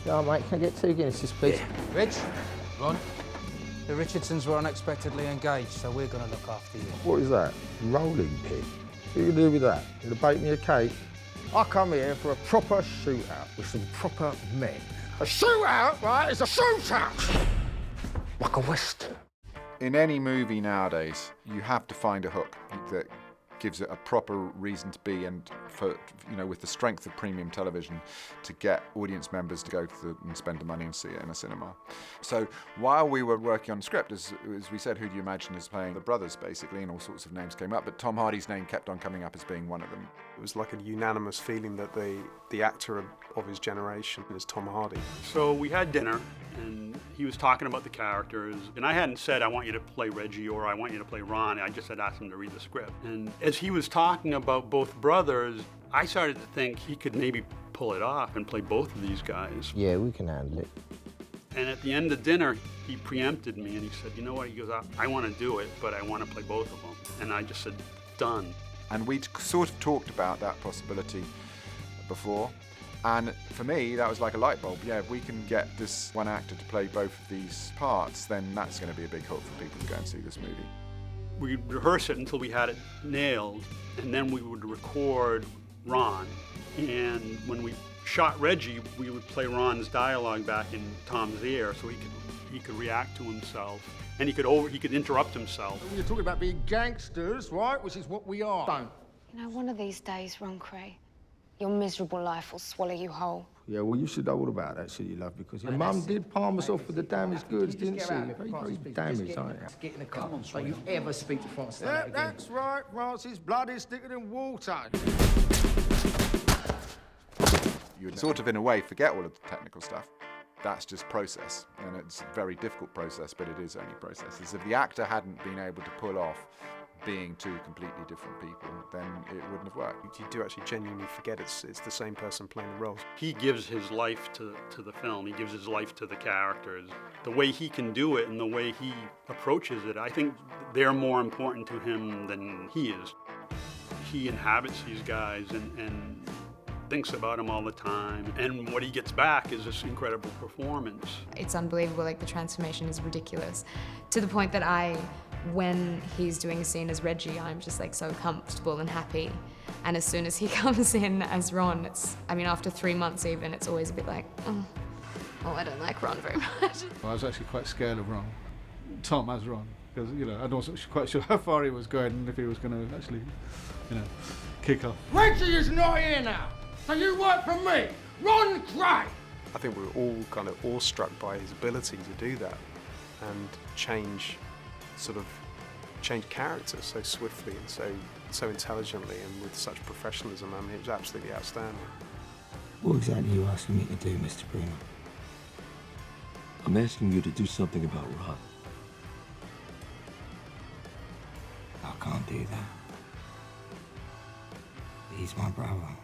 Oh, mate, can I get 2 Guinnesses, please? Yeah. Rich, Ron, the Richardsons were unexpectedly engaged, so we're going to look after you. What is that? Rolling pin? What are you going to do with that? You going to bake me a cake? I come here for a proper shootout with some proper men. A shootout, right, is a shootout! Like a western. In any movie nowadays, you have to find a hook that gives it a proper reason to be, and for, you know, with the strength of premium television, to get audience members to go and spend the money and see it in a cinema. So while we were working on the script, as we said, who do you imagine is playing the brothers, basically, and all sorts of names came up, but Tom Hardy's name kept on coming up as being one of them. It was like a unanimous feeling that the actor of his generation is Tom Hardy. So we had dinner, and he was talking about the characters, and I hadn't said I want you to play Reggie or I want you to play Ron. I just had asked him to read the script. And as he was talking about both brothers, I started to think he could maybe pull it off and play both of these guys. Yeah, we can handle it. And at the end of dinner, he preempted me and he said, you know what, he goes, I want to do it, but I want to play both of them. And I just said, done. And we'd sort of talked about that possibility before. And for me, that was like a light bulb. Yeah, if we can get this one actor to play both of these parts, then that's going to be a big hook for people to go and see this movie. We'd rehearse it until we had it nailed, and then we would record Ron. And when we shot Reggie, we would play Ron's dialogue back in Tom's ear so he could react to himself, and he could interrupt himself. You're talking about being gangsters, right? Which is what we are. Don't. You know, one of these days, Ron Kray, your miserable life will swallow you whole. Yeah, well, you should know all about that, should you, love? Because your mum did palm us off with the damaged goods, didn't she? Very damaged, aren't you? Get in the car. Don't you ever speak to Francis Yeah, that's right, Francis. Blood is thicker than water. You would sort of, in a way, forget all of the technical stuff. That's just process, and it's a very difficult process, but it is only process. As if the actor hadn't been able to pull off being 2 completely different people, then it wouldn't have worked. You do actually genuinely forget it's the same person playing the roles. He gives his life to the film. He gives his life to the characters. The way he can do it and the way he approaches it, I think they're more important to him than he is. He inhabits these guys and thinks about them all the time. And what he gets back is this incredible performance. It's unbelievable, like the transformation is ridiculous. To the point that when he's doing a scene as Reggie, I'm just like so comfortable and happy. And as soon as he comes in as Ron, after 3 months even, it's always a bit like, oh, I don't like Ron very much. I was actually quite scared of Ron, Tom as Ron, because, you know, I wasn't quite sure how far he was going and if he was going to actually, you know, kick off. Reggie is not here now, so you work for me, Ron Kray. I think we were all kind of awestruck by his ability to do that and change characters so swiftly and so intelligently and with such professionalism. I mean, it was absolutely outstanding. What exactly are you asking me to do, Mr. Bruno? I'm asking you to do something about Ron. I can't do that. He's my brother.